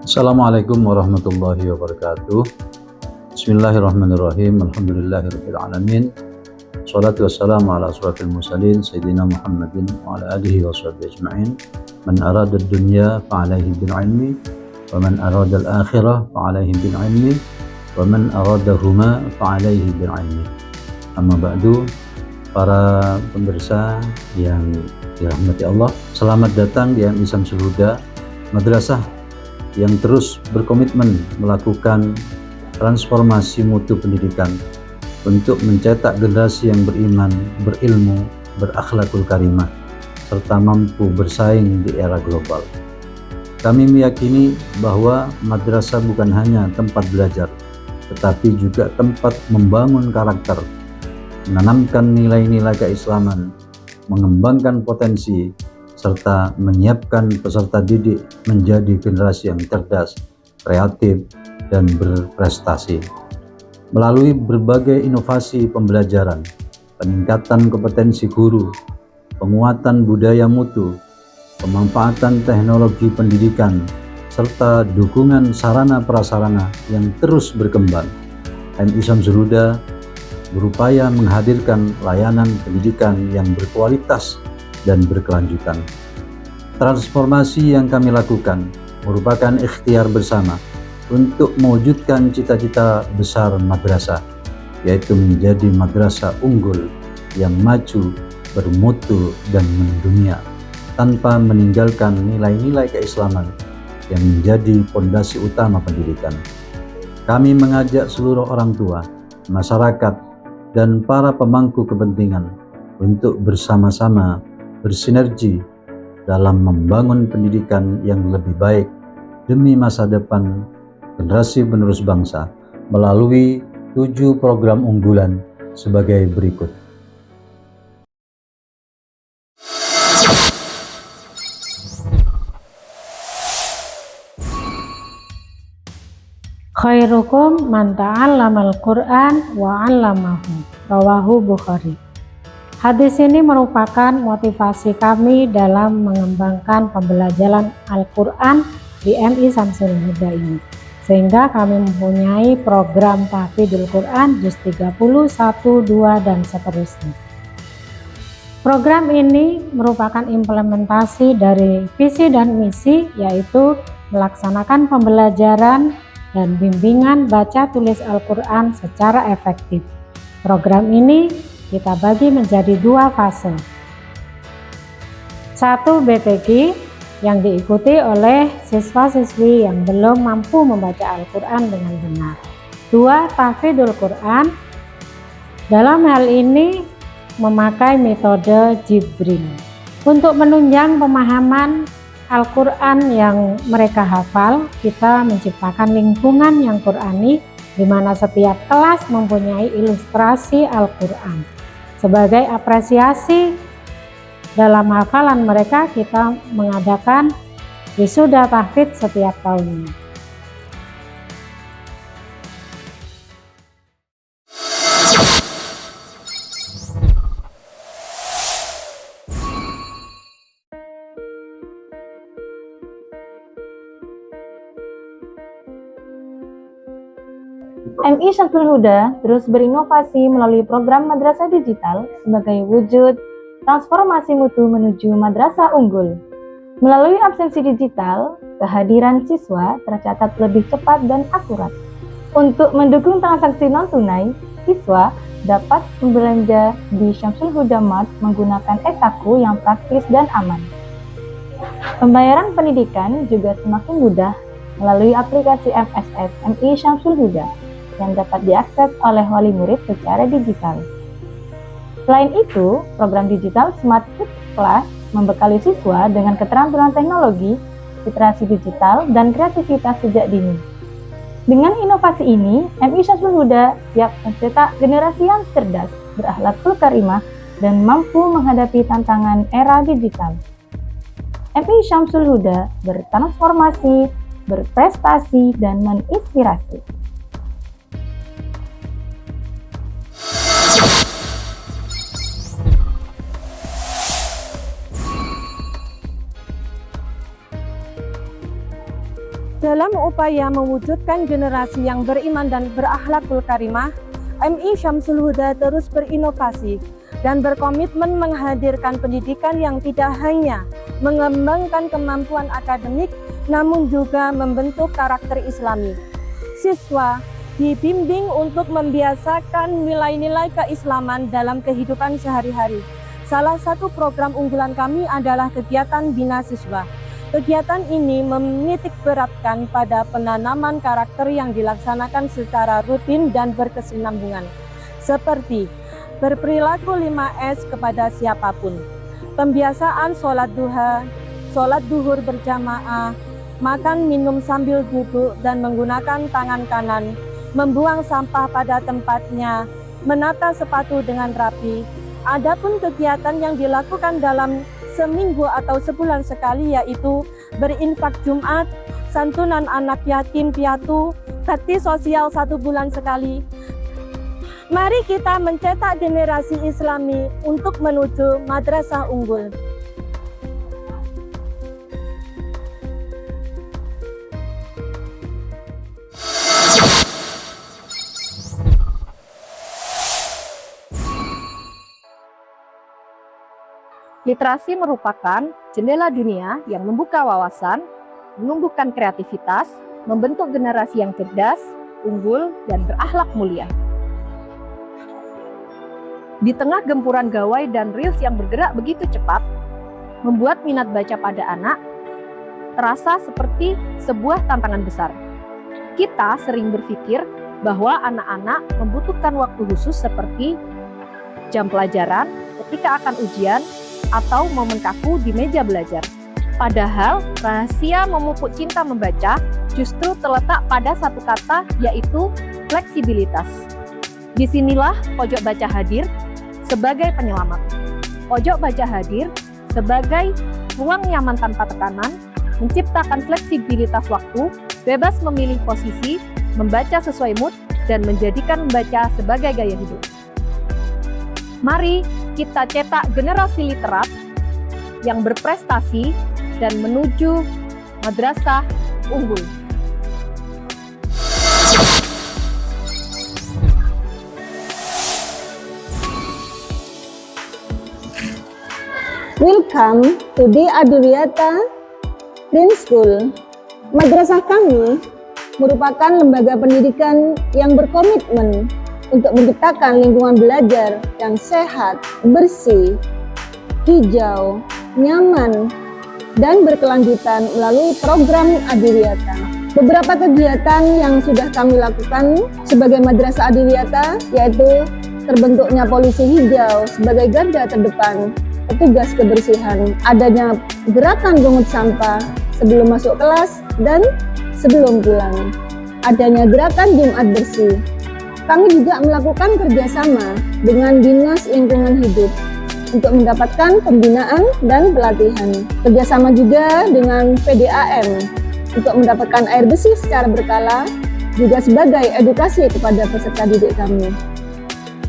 Assalamualaikum warahmatullahi wabarakatuh. Bismillahirrahmanirrahim. Alhamdulillahirabbil alamin. Shalatu wassalamu ala asrofil mursalin sayyidina Muhammadin wa ala alihi wa sahbihi ajma'in. Man arada ad-dunya fa alaihi bil ilmi wa man arada al-akhirah fa alaihi bil ilmi wa man aradahuma fa alaihi bil ilmi. Amma ba'du, para pemirsa yang dirahmati Allah, selamat datang di MI Syamsul Huda, madrasah yang terus berkomitmen melakukan transformasi mutu pendidikan untuk mencetak generasi yang beriman, berilmu, berakhlakul karimah, serta mampu bersaing di era global. Kami meyakini bahwa madrasah bukan hanya tempat belajar, tetapi juga tempat membangun karakter, menanamkan nilai-nilai keislaman, mengembangkan potensi, serta menyiapkan peserta didik menjadi generasi yang cerdas, kreatif, dan berprestasi. Melalui berbagai inovasi pembelajaran, peningkatan kompetensi guru, penguatan budaya mutu, pemanfaatan teknologi pendidikan, serta dukungan sarana prasarana yang terus berkembang, MI Syamsul Huda berupaya menghadirkan layanan pendidikan yang berkualitas dan berkelanjutan. Transformasi yang kami lakukan merupakan ikhtiar bersama untuk mewujudkan cita-cita besar madrasah, yaitu menjadi madrasah unggul yang maju, bermutu, dan mendunia, tanpa meninggalkan nilai-nilai keislaman yang menjadi fondasi utama pendidikan. Kami mengajak seluruh orang tua, masyarakat, dan para pemangku kepentingan untuk bersama-sama bersinergi dalam membangun pendidikan yang lebih baik demi masa depan generasi penerus bangsa melalui 7 program unggulan sebagai berikut. Khairukum man ta'allamal Qur'an wa 'allamahu. Rawahu Bukhari. Hadis ini merupakan motivasi kami dalam mengembangkan pembelajaran Al-Quran di MI Syamsul Huda ini, sehingga kami mempunyai program tahfidul Quran juz 30, 1, 2, dan seterusnya. Program ini merupakan implementasi dari visi dan misi, yaitu melaksanakan pembelajaran dan bimbingan baca tulis Al-Quran secara efektif. Program ini kita bagi menjadi 2 fase. 1 BPG yang diikuti oleh siswa-siswi yang belum mampu membaca Al-Quran dengan benar. 2 tahfidul Quran. Dalam hal ini memakai metode Jibril untuk menunjang pemahaman Al-Quran yang mereka hafal. Kita menciptakan lingkungan yang Qurani di mana setiap kelas mempunyai ilustrasi Al-Quran. Sebagai apresiasi dalam hafalan mereka, kita mengadakan wisuda tahfidz setiap tahunnya. MI Syamsul Huda terus berinovasi melalui program Madrasah Digital sebagai wujud transformasi mutu menuju madrasah unggul. Melalui absensi digital, kehadiran siswa tercatat lebih cepat dan akurat. Untuk mendukung transaksi non-tunai, siswa dapat membelanja di Syamsul Huda Mart menggunakan e-Saku yang praktis dan aman. Pembayaran pendidikan juga semakin mudah melalui aplikasi MSS MI Syamsul Huda yang dapat diakses oleh wali murid secara digital. Selain itu, program digital Smart Kids Class membekali siswa dengan keterampilan teknologi, literasi digital, dan kreativitas sejak dini. Dengan inovasi ini, MI Syamsul Huda siap mencetak generasi yang cerdas, berakhlakul karimah, dan mampu menghadapi tantangan era digital. MI Syamsul Huda bertransformasi, berprestasi, dan menginspirasi. Dalam upaya mewujudkan generasi yang beriman dan berakhlakul karimah, MI Syamsul Huda terus berinovasi dan berkomitmen menghadirkan pendidikan yang tidak hanya mengembangkan kemampuan akademik, namun juga membentuk karakter Islami. Siswa dibimbing untuk membiasakan nilai-nilai keislaman dalam kehidupan sehari-hari. Salah satu program unggulan kami adalah kegiatan Bina Siswa. Kegiatan ini menitik beratkan pada penanaman karakter yang dilaksanakan secara rutin dan berkesinambungan, seperti berperilaku 5S kepada siapapun, pembiasaan sholat duha, sholat duhur berjamaah, makan minum sambil duduk dan menggunakan tangan kanan, membuang sampah pada tempatnya, menata sepatu dengan rapi. Adapun kegiatan yang dilakukan dalam seminggu atau sebulan sekali yaitu berinfak Jumat, santunan anak yatim piatu, bakti sosial 1 bulan sekali. Mari kita mencetak generasi Islami untuk menuju madrasah unggul. Literasi merupakan jendela dunia yang membuka wawasan, menumbuhkan kreativitas, membentuk generasi yang cerdas, unggul, dan berakhlak mulia. Di tengah gempuran gawai dan reels yang bergerak begitu cepat, membuat minat baca pada anak terasa seperti sebuah tantangan besar. Kita sering berpikir bahwa anak-anak membutuhkan waktu khusus seperti jam pelajaran ketika akan ujian, atau momen kaku di meja belajar. Padahal rahasia memupuk cinta membaca justru terletak pada satu kata, yaitu fleksibilitas. Disinilah pojok baca hadir sebagai penyelamat. Pojok baca hadir sebagai ruang nyaman tanpa tekanan, menciptakan fleksibilitas waktu, bebas memilih posisi, membaca sesuai mood, dan menjadikan membaca sebagai gaya hidup. Mari kita cetak generasi literat yang berprestasi dan menuju madrasah unggul. Welcome to the Adwiyata Green School. Madrasah kami merupakan lembaga pendidikan yang berkomitmen untuk menciptakan lingkungan belajar yang sehat, bersih, hijau, nyaman, dan berkelanjutan melalui program Adwiyata. Beberapa kegiatan yang sudah kami lakukan sebagai Madrasah Adwiyata yaitu terbentuknya polisi hijau sebagai garda terdepan petugas kebersihan, adanya gerakan pungut sampah sebelum masuk kelas dan sebelum pulang, adanya gerakan Jumat bersih. Kami juga melakukan kerjasama dengan Dinas Lingkungan Hidup untuk mendapatkan pembinaan dan pelatihan. Kerjasama juga dengan PDAM untuk mendapatkan air bersih secara berkala, juga sebagai edukasi kepada peserta didik kami.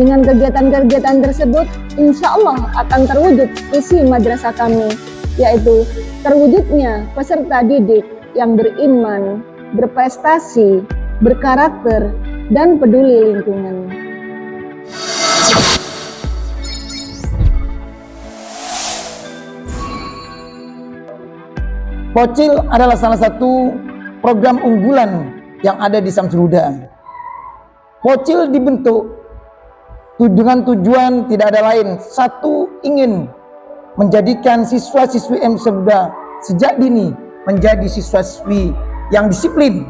Dengan kegiatan-kegiatan tersebut, insya Allah akan terwujud visi madrasah kami, yaitu terwujudnya peserta didik yang beriman, berprestasi, berkarakter, dan peduli lingkungan. Pocil adalah salah satu program unggulan yang ada di Syamsul Huda. Pocil dibentuk dengan tujuan tidak ada lain, satu, ingin menjadikan siswa-siswi Syamsul Huda sejak dini menjadi siswa-siswi yang disiplin,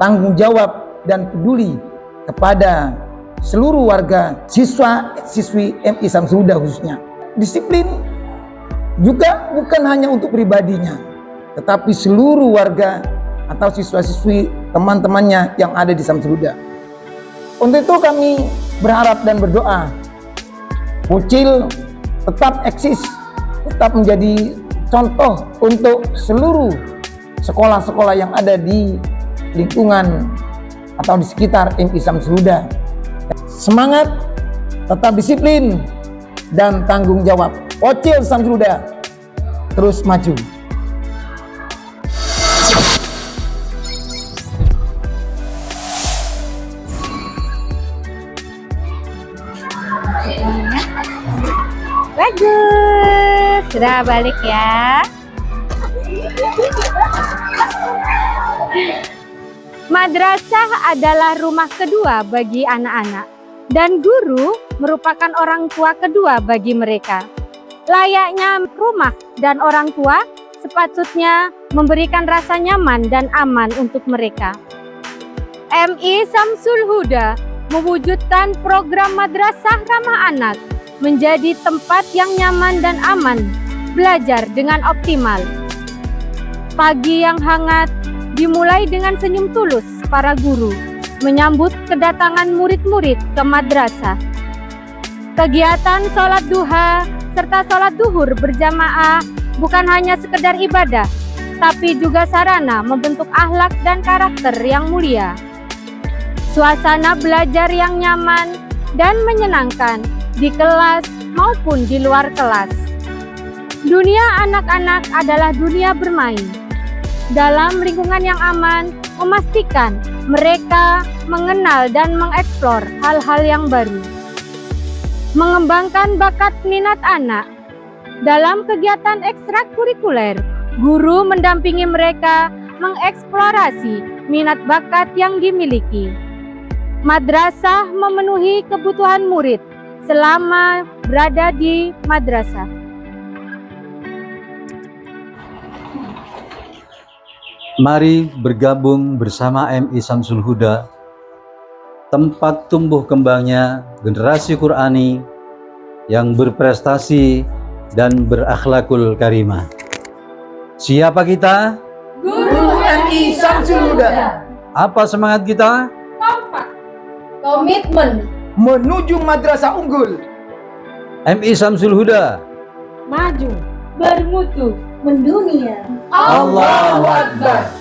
tanggung jawab, dan peduli kepada seluruh warga siswa-siswi MI Syamsul Huda khususnya. Disiplin juga bukan hanya untuk pribadinya, tetapi seluruh warga atau siswa-siswi teman-temannya yang ada di Syamsul Huda. Untuk itu kami berharap dan berdoa Pocil tetap eksis, tetap menjadi contoh untuk seluruh sekolah-sekolah yang ada di lingkungan atau di sekitar MI Syamsul Huda. Semangat, tetap disiplin, dan tanggung jawab. Pocil Syamsul Huda terus maju. Bagus. Sudah balik ya. Madrasah adalah rumah kedua bagi anak-anak, dan guru merupakan orang tua kedua bagi mereka. Layaknya rumah dan orang tua, sepatutnya memberikan rasa nyaman dan aman untuk mereka. MI Syamsul Huda mewujudkan program Madrasah Ramah Anak menjadi tempat yang nyaman dan aman belajar dengan optimal. Pagi yang hangat dimulai dengan senyum tulus para guru menyambut kedatangan murid-murid ke madrasah. Kegiatan sholat duha serta sholat duhur berjamaah bukan hanya sekedar ibadah, tapi juga sarana membentuk akhlak dan karakter yang mulia. Suasana belajar yang nyaman dan menyenangkan di kelas maupun di luar kelas. Dunia anak-anak adalah dunia bermain. Dalam lingkungan yang aman, memastikan mereka mengenal dan mengeksplor hal-hal yang baru. Mengembangkan bakat minat anak. Dalam kegiatan ekstrakurikuler, guru mendampingi mereka mengeksplorasi minat bakat yang dimiliki. Madrasah memenuhi kebutuhan murid selama berada di madrasah. Mari bergabung bersama MI Syamsul Huda, tempat tumbuh kembangnya generasi Qur'ani yang berprestasi dan berakhlakul karimah. Siapa kita? Guru MI Syamsul Huda. Apa semangat kita? Komitmen Menuju madrasah unggul. MI Syamsul Huda. Maju. bermutu mendunia. Allahu Akbar.